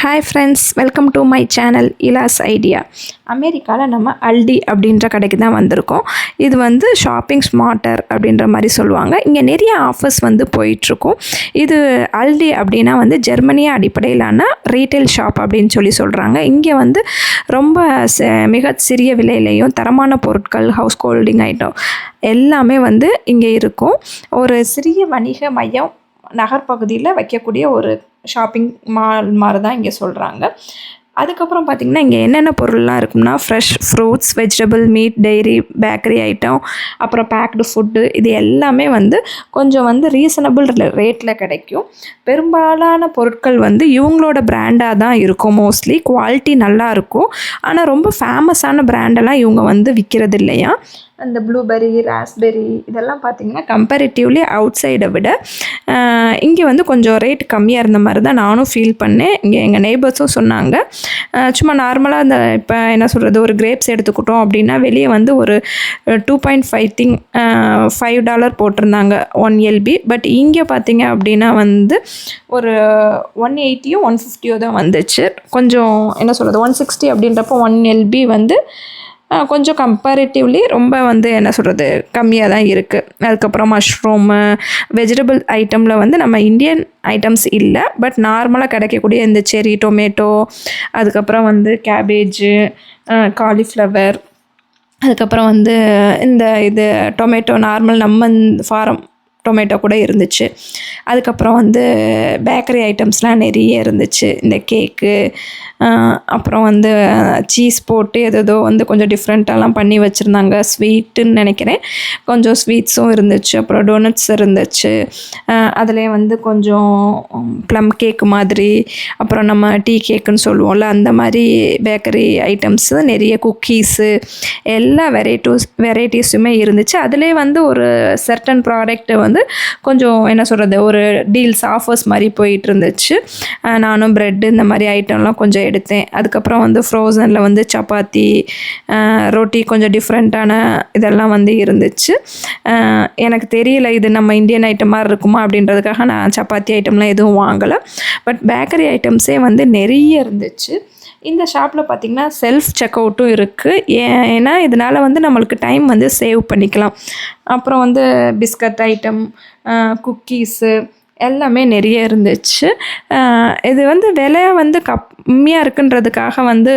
Hi friends, welcome to my channel Ila's idea. அமெரிக்காவில் நம்ம அல்டி அப்படின்ற கடைக்கு தான் வந்திருக்கோம். இது வந்து ஷாப்பிங் ஸ்மார்ட்டர் அப்படின்ற மாதிரி சொல்லுவாங்க. இங்கே நிறைய ஆஃபர்ஸ் வந்து போயிட்டுருக்கும். இது அல்டி அப்படின்னா வந்து ஜெர்மனிய அடிப்படையிலான ரீட்டைல் ஷாப் அப்படின்னு சொல்கிறாங்க. இங்கே வந்து ரொம்ப மிக சிறிய விலையிலையும் தரமான பொருட்கள், ஹவுஸ் ஹோல்டிங் ஐட்டம் எல்லாமே வந்து இங்கே இருக்கும். ஒரு சிறிய வணிக மையம் நகர்பகுதியில் வைக்கக்கூடிய ஒரு ஷாப்பிங் மால் மாதிரி தான் இங்கே சொல்கிறாங்க. அதுக்கப்புறம் பார்த்திங்கன்னா இங்கே என்னென்ன பொருள்லாம் இருக்கும்னா fresh fruits, vegetable, meet, dairy, bakery item, அப்புறம் பேக்டு ஃபுட்டு, இது எல்லாமே வந்து கொஞ்சம் வந்து ரீசனபிள் ரேட்டில் கிடைக்கும். பெரும்பாலான பொருட்கள் வந்து இவங்களோட பிராண்டாக தான் இருக்கும். மோஸ்ட்லி குவாலிட்டி நல்லாயிருக்கும். ஆனால் ரொம்ப ஃபேமஸான பிராண்டெல்லாம் இவங்க வந்து விற்கிறது இல்லையா. அந்த ப்ளூபெர்ரி, ராஸ்பெர்ரி இதெல்லாம் பார்த்திங்கன்னா கம்பேரிட்டிவ்லி அவுட் சைடை விட இங்கே வந்து கொஞ்சம் ரேட் கம்மியாக இருந்த மாதிரி தான் நானும் ஃபீல் பண்ணேன். இங்கே எங்கள் நெய்பர்ஸும் சொன்னாங்க. சும்மா நார்மலாக அந்த இப்போ என்ன சொல்கிறது, ஒரு கிரேப்ஸ் எடுத்துக்கிட்டோம் அப்படின்னா வெளியே வந்து ஒரு 2.5 $5 போட்டிருந்தாங்க 1 LB. பட் இங்கே பார்த்திங்க அப்படின்னா வந்து ஒரு 180 150 தான் வந்துச்சு. கொஞ்சம் என்ன சொல்கிறது, 160 அப்படின்றப்போ 1 LB வந்து கொஞ்சம் கம்பேரிட்டிவ்லி ரொம்ப வந்து என்ன சொல்கிறது கம்மியாக தான் இருக்குது. அதுக்கப்புறம் மஷ்ரூமு, வெஜிடபிள் ஐட்டமில் வந்து நம்ம இந்தியன் ஐட்டம்ஸ் இல்லை, பட் நார்மலாக கிடைக்கக்கூடிய இந்த செரி, டொமேட்டோ, அதுக்கப்புறம் வந்து கேபேஜு, காலிஃப்ளவர், அதுக்கப்புறம் வந்து இந்த டொமேட்டோ நார்மல் நம்ம ஃபாரம் டொமேட்டோ கூட இருந்துச்சு. அதுக்கப்புறம் வந்து பேக்கரி ஐட்டம்ஸ்லாம் நிறைய இருந்துச்சு. இந்த கேக்கு, அப்புறம் வந்து சீஸ் போட்டு ஏதோ வந்து கொஞ்சம் டிஃப்ரெண்ட்டாலாம் பண்ணி வச்சுருந்தாங்க. ஸ்வீட்டுன்னு நினைக்கிறேன், கொஞ்சம் ஸ்வீட்ஸும் இருந்துச்சு. அப்புறம் டோனட்ஸ் இருந்துச்சு. அதிலே வந்து கொஞ்சம் ப்ளம் கேக்கு மாதிரி, அப்புறம் நம்ம டீ கேக்குன்னு சொல்லுவோம்ல அந்த மாதிரி பேக்கரி ஐட்டம்ஸு, நிறைய குக்கீஸு, எல்லா வெரைட்டிஸுமே இருந்துச்சு. அதிலே வந்து ஒரு சர்டன் ப்ராடக்ட்டு வந்து கொஞ்சம் என்ன சொல்கிறது, ஒரு டீல்ஸ் ஆஃபர்ஸ் மாதிரி போயிட்டு இருந்துச்சு. நானும் ப்ரெட்டு இந்த மாதிரி ஐட்டம்லாம் கொஞ்சம் எடுத்தேன். அதுக்கப்புறம் வந்து ஃப்ரோசனில் வந்து சப்பாத்தி, ரொட்டி, கொஞ்சம் டிஃப்ரெண்ட்டான இதெல்லாம் வந்து இருந்துச்சு. எனக்கு தெரியல இது நம்ம இந்தியன் ஐட்டம் மாதிரி இருக்குமா அப்படின்றதுக்காக நான் சப்பாத்தி ஐட்டம்லாம் எதுவும் வாங்கலை. பட் பேக்கரி ஐட்டம்ஸே வந்து நிறைய இருந்துச்சு. இந்த ஷாப்பில் பார்த்திங்கன்னா செல்ஃப் செக் அவுட்டும் இருக்குது. ஏன்னா இதனால் வந்து நம்மளுக்கு டைம் வந்து சேவ் பண்ணிக்கலாம். அப்புறம் வந்து பிஸ்கட் ஐட்டம், குக்கீஸு எல்லாமே நிறைய இருந்துச்சு. இது வந்து விலை வந்து கம்மியாக இருக்குன்றதுக்காக வந்து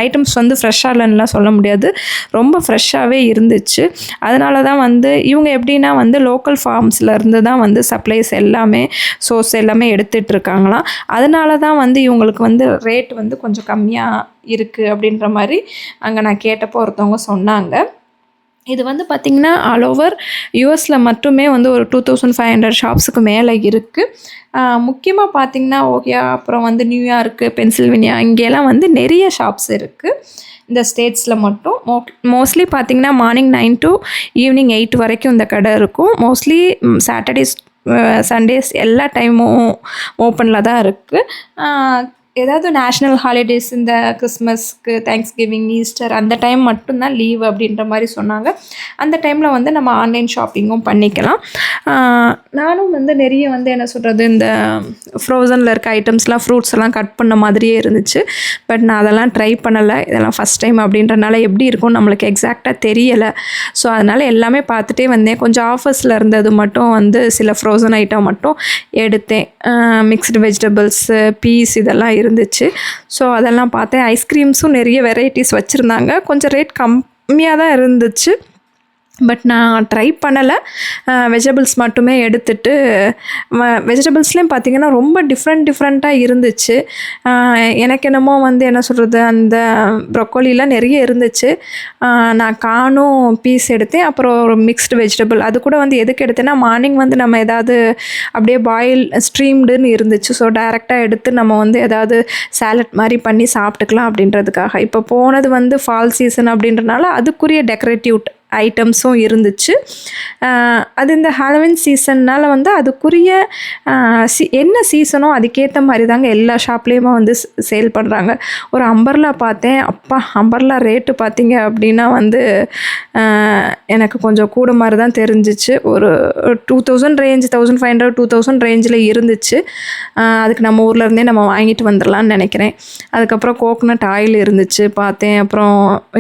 ஐட்டம்ஸ் வந்து ஃப்ரெஷ்ஷாக இல்லைன்னுலாம் சொல்ல முடியாது. ரொம்ப ஃப்ரெஷ்ஷாகவே இருந்துச்சு. அதனால தான் வந்து இவங்க எப்படின்னா வந்து லோக்கல் ஃபார்ம்ஸ்லேருந்து தான் வந்து சப்ளைஸ் எல்லாமே சோர்ஸ் எல்லாமே எடுத்துகிட்ருக்காங்களாம். அதனால தான் வந்து இவங்களுக்கு வந்து ரேட் வந்து கொஞ்சம் கம்மியாக இருக்குது அப்படின்ற மாதிரி அங்கே நான் கேட்டப்போ ஒருத்தவங்க சொன்னாங்க. இது வந்து பார்த்திங்கன்னா ஆல் ஓவர் யூஎஸில் மட்டுமே வந்து ஒரு 2500 ஷாப்ஸுக்கு மேலே இருக்குது. முக்கியமாக பார்த்திங்கன்னா ஓகே, அப்புறம் வந்து நியூயார்க்கு, பென்சில்வேனியா, இங்கெல்லாம் வந்து நிறைய ஷாப்ஸ் இருக்குது. இந்த ஸ்டேட்ஸில் மட்டும் மோஸ்ட்லி பார்த்திங்கன்னா மார்னிங் 9 to ஈவினிங் 8 வரைக்கும் இந்த கடை இருக்கும். மோஸ்ட்லி சாட்டர்டேஸ், சண்டேஸ் எல்லா டைமும் ஓப்பனில் தான் இருக்குது. ஏதாவது நேஷ்னல் ஹாலிடேஸ், இந்த கிறிஸ்மஸ்க்கு, தேங்க்ஸ்கிவிங், ஈஸ்டர் அந்த டைம் மட்டும்தான் லீவ் அப்படின்ற மாதிரி சொன்னாங்க. அந்த டைமில் வந்து நம்ம ஆன்லைன் ஷாப்பிங்கும் பண்ணிக்கலாம். நானும் வந்து நிறைய வந்து என்ன சொல்கிறது, இந்த ஃப்ரோசனில் இருக்க ஐட்டம்ஸ்லாம், ஃப்ரூட்ஸ் எல்லாம் கட் பண்ண மாதிரியே இருந்துச்சு. பட் நான் அதெல்லாம் ட்ரை பண்ணலை. இதெல்லாம் ஃபஸ்ட் டைம் அப்படின்றனால எப்படி இருக்கும் நம்மளுக்கு எக்ஸாக்டாக தெரியலை. ஸோ அதனால் எல்லாமே பார்த்துட்டே வந்தேன். கொஞ்சம் ஆஃபர்ஸில் இருந்தது மட்டும் வந்து சில ஃப்ரோசன் ஐட்டம் மட்டும் எடுத்தேன். மிக்ஸ்டு வெஜிடபிள்ஸு, பீஸ் இதெல்லாம் இருந்துச்சு. ஸோ அதெல்லாம் பார்த்தேன். ஐஸ்கிரீம்ஸும் நிறைய வெரைட்டிஸ் வச்சுருந்தாங்க. கொஞ்சம் ரேட் கம்மியாக தான் இருந்துச்சு. பட் நான் ட்ரை பண்ணலை. வெஜிடபிள்ஸ் மட்டுமே எடுத்துகிட்டு, வெஜிடபிள்ஸ்லேயும் பார்த்திங்கன்னா ரொம்ப டிஃப்ரெண்ட்டாக இருந்துச்சு. எனக்கு என்னமோ வந்து என்ன சொல்கிறது, அந்த ப்ரொக்கோலிலாம் நிறைய இருந்துச்சு. நான் காணும் பீஸ் எடுத்தேன். அப்புறம் ஒரு மிக்ஸ்டு வெஜிடபிள், அது கூட வந்து எதுக்கு எடுத்தேன்னா மார்னிங் வந்து நம்ம ஏதாவது அப்படியே பாயில் ஸ்ட்ரீம்டுன்னு இருந்துச்சு. ஸோ டைரெக்டாக எடுத்து நம்ம வந்து ஏதாவது சாலட் மாதிரி பண்ணி சாப்பிட்டுக்கலாம் அப்படின்றதுக்காக. இப்போ போனது வந்து ஃபால் சீசன் அப்படின்றனால அதுக்குரிய டெக்கரேட்டிவ் ஐட்டம்ஸும் இருந்துச்சு. அது இந்த ஹாலோவின் சீசன்னால் வந்து அதுக்குரிய என்ன சீசனோ அதுக்கேற்ற மாதிரி தாங்க எல்லா ஷாப்லேயுமே வந்து சேல் பண்ணுறாங்க. ஒரு அம்பர்லா பார்த்தேன். அப்பா அம்பர்லா ரேட்டு பார்த்தீங்க அப்படின்னா வந்து எனக்கு கொஞ்சம் கூட மாதிரி தான் தெரிஞ்சிச்சு. ஒரு 2000 ரேஞ்ச், 1500, 2000 ரேஞ்சில் இருந்துச்சு. அதுக்கு நம்ம ஊரில் இருந்தே நம்ம வாங்கிட்டு வந்துடலான்னு நினைக்கிறேன். அதுக்கப்புறம் கோகனட் ஆயில் இருந்துச்சு பார்த்தேன். அப்புறம்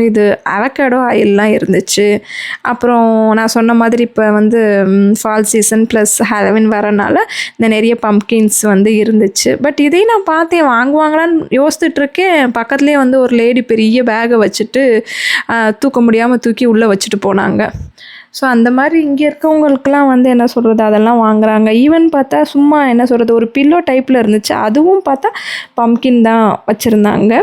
இது அவகேடோ ஆயிலெலாம் இருந்துச்சு. அப்புறம் நான் சொன்ன மாதிரி இப்போ வந்து ஃபால் சீசன் ப்ளஸ் ஹாலோவின் வரனால இந்த நிறைய பம்ப்கின்ஸ் வந்து இருந்துச்சு. பட் இதையும் நான் பார்த்தேன், வாங்குவாங்களான்னு யோசித்துட்ருக்கேன். பக்கத்துலேயே வந்து ஒரு லேடி பெரிய பேகை வச்சுட்டு தூக்க முடியாமல் தூக்கி உள்ளே வச்சுட்டு போனாங்க. ஸோ அந்த மாதிரி இங்கே இருக்கவங்களுக்கெலாம் வந்து என்ன சொல்கிறது, அதெல்லாம் வாங்குகிறாங்க. ஈவன் பார்த்தா சும்மா என்ன சொல்கிறது, ஒரு பில்லோ டைப்பில் இருந்துச்சு. அதுவும் பார்த்தா பம்ப்கின் தான் வச்சுருந்தாங்க.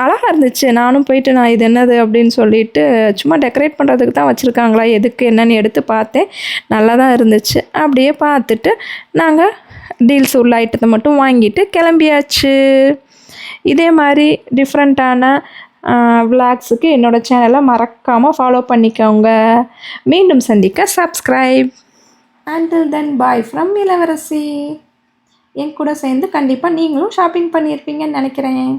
அழகாக இருந்துச்சு. நானும் போயிட்டு நான் இது என்னது அப்படின்னு சொல்லிட்டு சும்மா டெக்கரேட் பண்ணுறதுக்கு தான் வச்சுருக்காங்களா எதுக்கு என்னன்னு எடுத்து பார்த்தேன். நல்லா தான் இருந்துச்சு. அப்படியே பார்த்துட்டு நாங்கள் டீல்ஸ் உள்ள ஐட்டத்தை மட்டும் வாங்கிட்டு கிளம்பியாச்சு. இதே மாதிரி டிஃப்ரெண்ட்டான விளாக்ஸுக்கு என்னோடய சேனலை மறக்காமல் ஃபாலோ பண்ணிக்கோங்க. மீண்டும் சந்திக்க subscribe. Until then bye from இளவரசி. என் கூட சேர்ந்து கண்டிப்பாக நீங்களும் ஷாப்பிங் பண்ணியிருப்பீங்கன்னு நினைக்கிறேன்.